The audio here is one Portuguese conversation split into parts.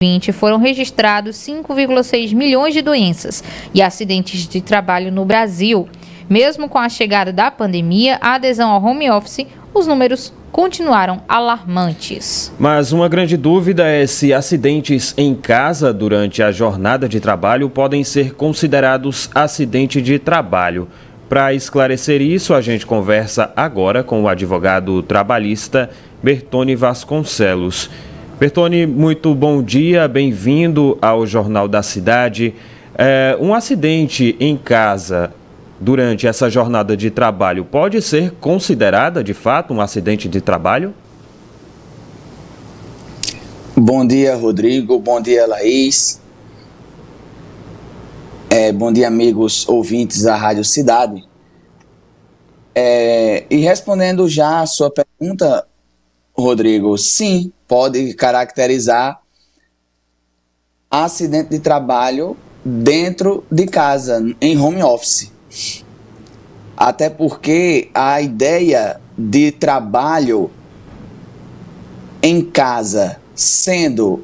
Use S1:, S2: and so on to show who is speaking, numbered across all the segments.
S1: 2020 foram registrados 5,6 milhões de doenças e acidentes de trabalho no Brasil. Mesmo com a chegada da pandemia, a adesão ao home office, os números continuaram alarmantes.
S2: Mas uma grande dúvida é se acidentes em casa durante a jornada de trabalho podem ser considerados acidente de trabalho. Para esclarecer isso, a gente conversa agora com o advogado trabalhista Bertone Vasconcelos. Bertone, muito bom dia, bem-vindo ao Jornal da Cidade. Um acidente em casa durante essa jornada de trabalho pode ser considerada, de fato, um acidente de trabalho?
S3: Bom dia, Rodrigo. Bom dia, Laís. Bom dia, amigos ouvintes da Rádio Cidade. E respondendo já a sua pergunta, Rodrigo, sim, pode caracterizar acidente de trabalho dentro de casa, em home office. Até porque a ideia de trabalho em casa, sendo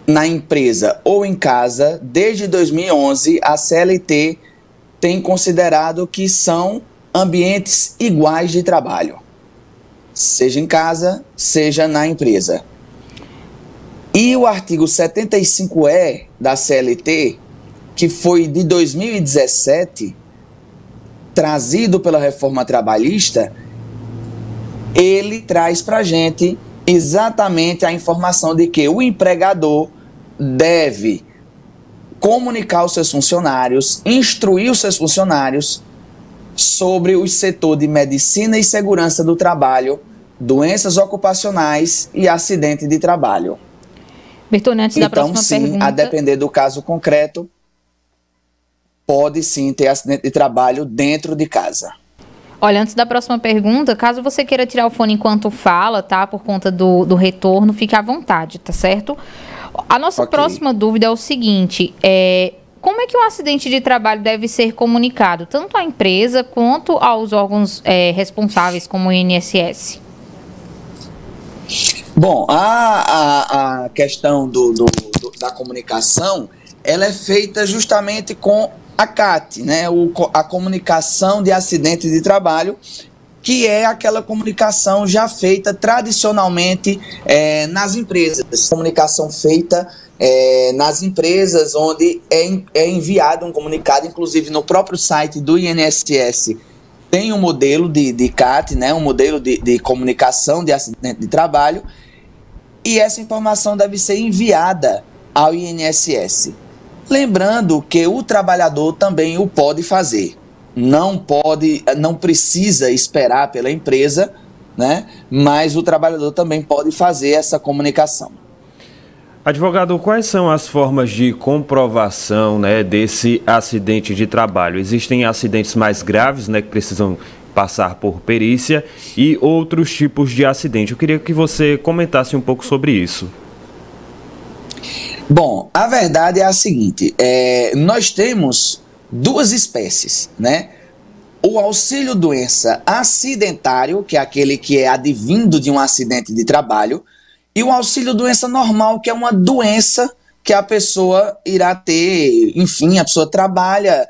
S3: na empresa ou em casa, desde 2011, a CLT tem considerado que são ambientes iguais de trabalho, seja em casa, seja na empresa. E o artigo 75E da CLT, que foi de 2017, trazido pela reforma trabalhista, ele traz para a gente exatamente a informação de que o empregador deve comunicar aos seus funcionários, instruir os seus funcionários sobre o setor de medicina e segurança do trabalho, doenças ocupacionais e acidente de trabalho.
S1: Bertone, antes da próxima pergunta...
S3: Então, sim, a depender do caso concreto, pode sim ter acidente de trabalho dentro de casa.
S1: Olha, antes da próxima pergunta, caso você queira tirar o fone enquanto fala, tá? Por conta do retorno, fique à vontade, tá certo? A nossa próxima dúvida é o seguinte, como é que um acidente de trabalho deve ser comunicado, tanto à empresa quanto aos órgãos responsáveis, como o INSS?
S3: Bom, a questão da comunicação, ela é feita justamente com a CAT, né? A comunicação de acidente de trabalho, que é aquela comunicação já feita tradicionalmente nas empresas. Comunicação feita nas empresas, onde é enviado um comunicado, inclusive no próprio site do INSS, tem um modelo de CAT, né? Um modelo de comunicação de acidente de trabalho, e essa informação deve ser enviada ao INSS. Lembrando que o trabalhador também o pode fazer. Não precisa esperar pela empresa, né? Mas o trabalhador também pode fazer essa comunicação.
S2: Advogado, quais são as formas de comprovação, né, desse acidente de trabalho? Existem acidentes mais graves, né, que precisam passar por perícia, e outros tipos de acidente. Eu queria que você comentasse um pouco sobre isso.
S3: Bom, a verdade é a seguinte, nós temos duas espécies, né? O auxílio-doença acidentário, que é aquele que é advindo de um acidente de trabalho, e o auxílio-doença normal, que é uma doença que a pessoa irá ter, enfim, a pessoa trabalha,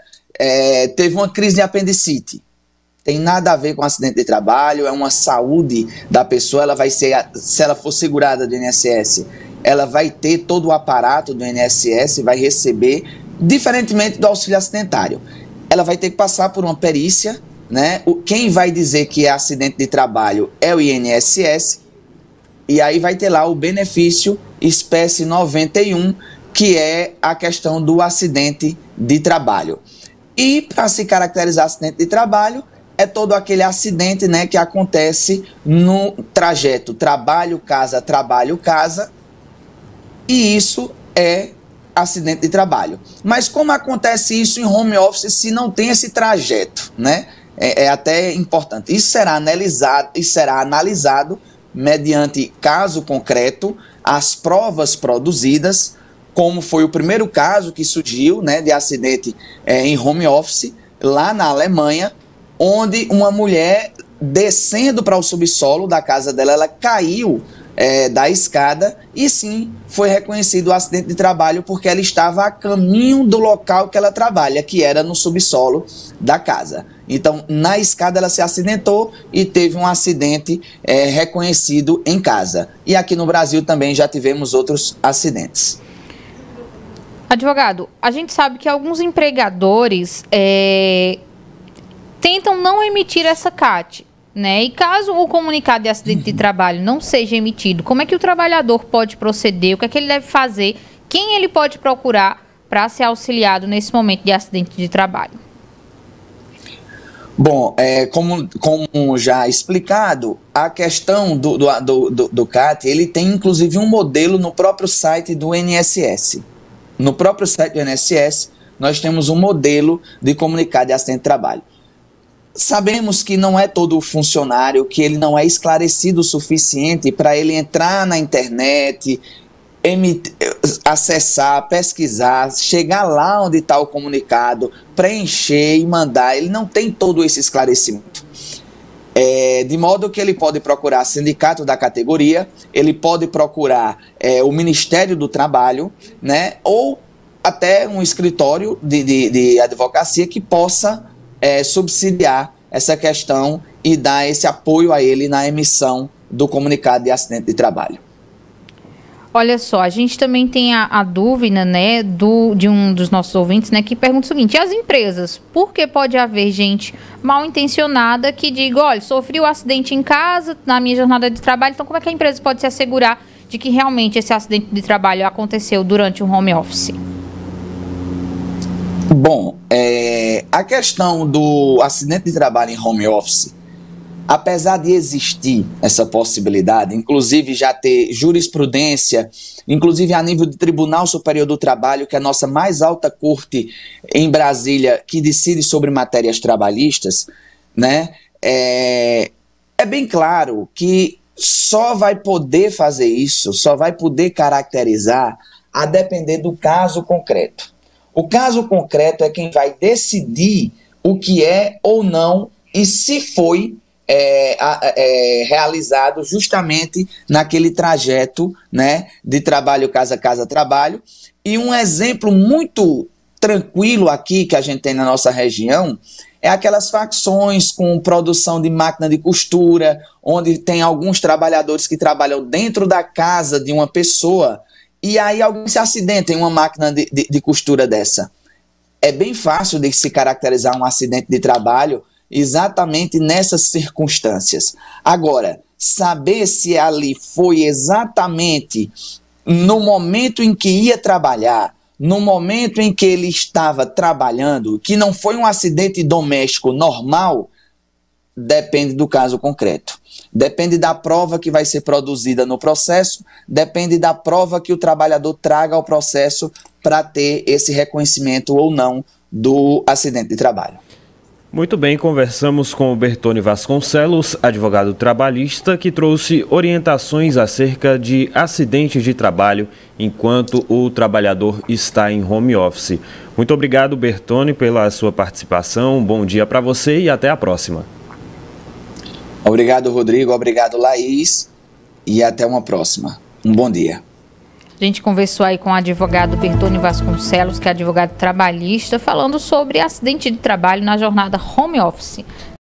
S3: teve uma crise de apendicite. Tem nada a ver com acidente de trabalho, é uma saúde da pessoa, ela vai ser, se ela for segurada do INSS, ela vai ter todo o aparato do INSS, vai receber, diferentemente do auxílio acidentário. Ela vai ter que passar por uma perícia, né? Quem vai dizer que é acidente de trabalho é o INSS, e aí vai ter lá o benefício espécie 91, que é a questão do acidente de trabalho. E para se caracterizar acidente de trabalho, é todo aquele acidente, né, que acontece no trajeto trabalho-casa, e isso é acidente de trabalho. Mas como acontece isso em home office se não tem esse trajeto, né? É até importante. Isso será analisado mediante caso concreto, as provas produzidas, como foi o primeiro caso que surgiu, né, de acidente em home office, lá na Alemanha, onde uma mulher, descendo para o subsolo da casa dela, ela caiu da escada, e sim foi reconhecido o acidente de trabalho porque ela estava a caminho do local que ela trabalha, que era no subsolo da casa. Então, na escada ela se acidentou e teve um acidente reconhecido em casa. E aqui no Brasil também já tivemos outros acidentes.
S1: Advogado, a gente sabe que alguns empregadores tentam não emitir essa CAT, né? E caso o comunicado de acidente de trabalho não seja emitido, como é que o trabalhador pode proceder? O que é que ele deve fazer? Quem ele pode procurar para ser auxiliado nesse momento de acidente de trabalho?
S3: Bom, como já explicado, a questão do CAT, ele tem inclusive um modelo no próprio site do INSS. No próprio site do INSS, nós temos um modelo de comunicado de acidente de trabalho. Sabemos que não é todo funcionário, que ele não é esclarecido o suficiente para ele entrar na internet, acessar, pesquisar, chegar lá onde está o comunicado, preencher e mandar. Ele não tem todo esse esclarecimento. De modo que ele pode procurar sindicato da categoria, ele pode procurar o Ministério do Trabalho, né, ou até um escritório de advocacia que possa subsidiar essa questão e dar esse apoio a ele na emissão do comunicado de acidente de trabalho.
S1: Olha só, a gente também tem a dúvida, né, de um dos nossos ouvintes, né, que pergunta o seguinte: e as empresas, por que pode haver gente mal intencionada que diga, olha, sofri um acidente em casa, na minha jornada de trabalho, então como é que a empresa pode se assegurar de que realmente esse acidente de trabalho aconteceu durante o home office?
S3: Bom, a questão do acidente de trabalho em home office, apesar de existir essa possibilidade, inclusive já ter jurisprudência, inclusive a nível do Tribunal Superior do Trabalho, que é a nossa mais alta corte em Brasília, que decide sobre matérias trabalhistas, né? É bem claro que só vai poder fazer isso, só vai poder caracterizar a depender do caso concreto. O caso concreto é quem vai decidir o que é ou não e se foi realizado justamente naquele trajeto, né, de trabalho, casa, casa, trabalho. E um exemplo muito tranquilo aqui que a gente tem na nossa região é aquelas facções com produção de máquina de costura, onde tem alguns trabalhadores que trabalham dentro da casa de uma pessoa e aí alguém se acidenta em uma máquina de costura dessa. É bem fácil de se caracterizar um acidente de trabalho exatamente nessas circunstâncias. Agora, saber se ali foi exatamente no momento em que ia trabalhar, no momento em que ele estava trabalhando, que não foi um acidente doméstico normal, depende do caso concreto. Depende da prova que vai ser produzida no processo, depende da prova que o trabalhador traga ao processo para ter esse reconhecimento ou não do acidente de trabalho.
S2: Muito bem, conversamos com o Bertone Vasconcelos, advogado trabalhista, que trouxe orientações acerca de acidentes de trabalho enquanto o trabalhador está em home office. Muito obrigado, Bertone, pela sua participação. Um bom dia para você e até a próxima.
S3: Obrigado, Rodrigo. Obrigado, Laís. E até uma próxima. Um bom dia.
S1: A gente conversou aí com o advogado Bertone Vasconcelos, que é advogado trabalhista, falando sobre acidente de trabalho na jornada home office.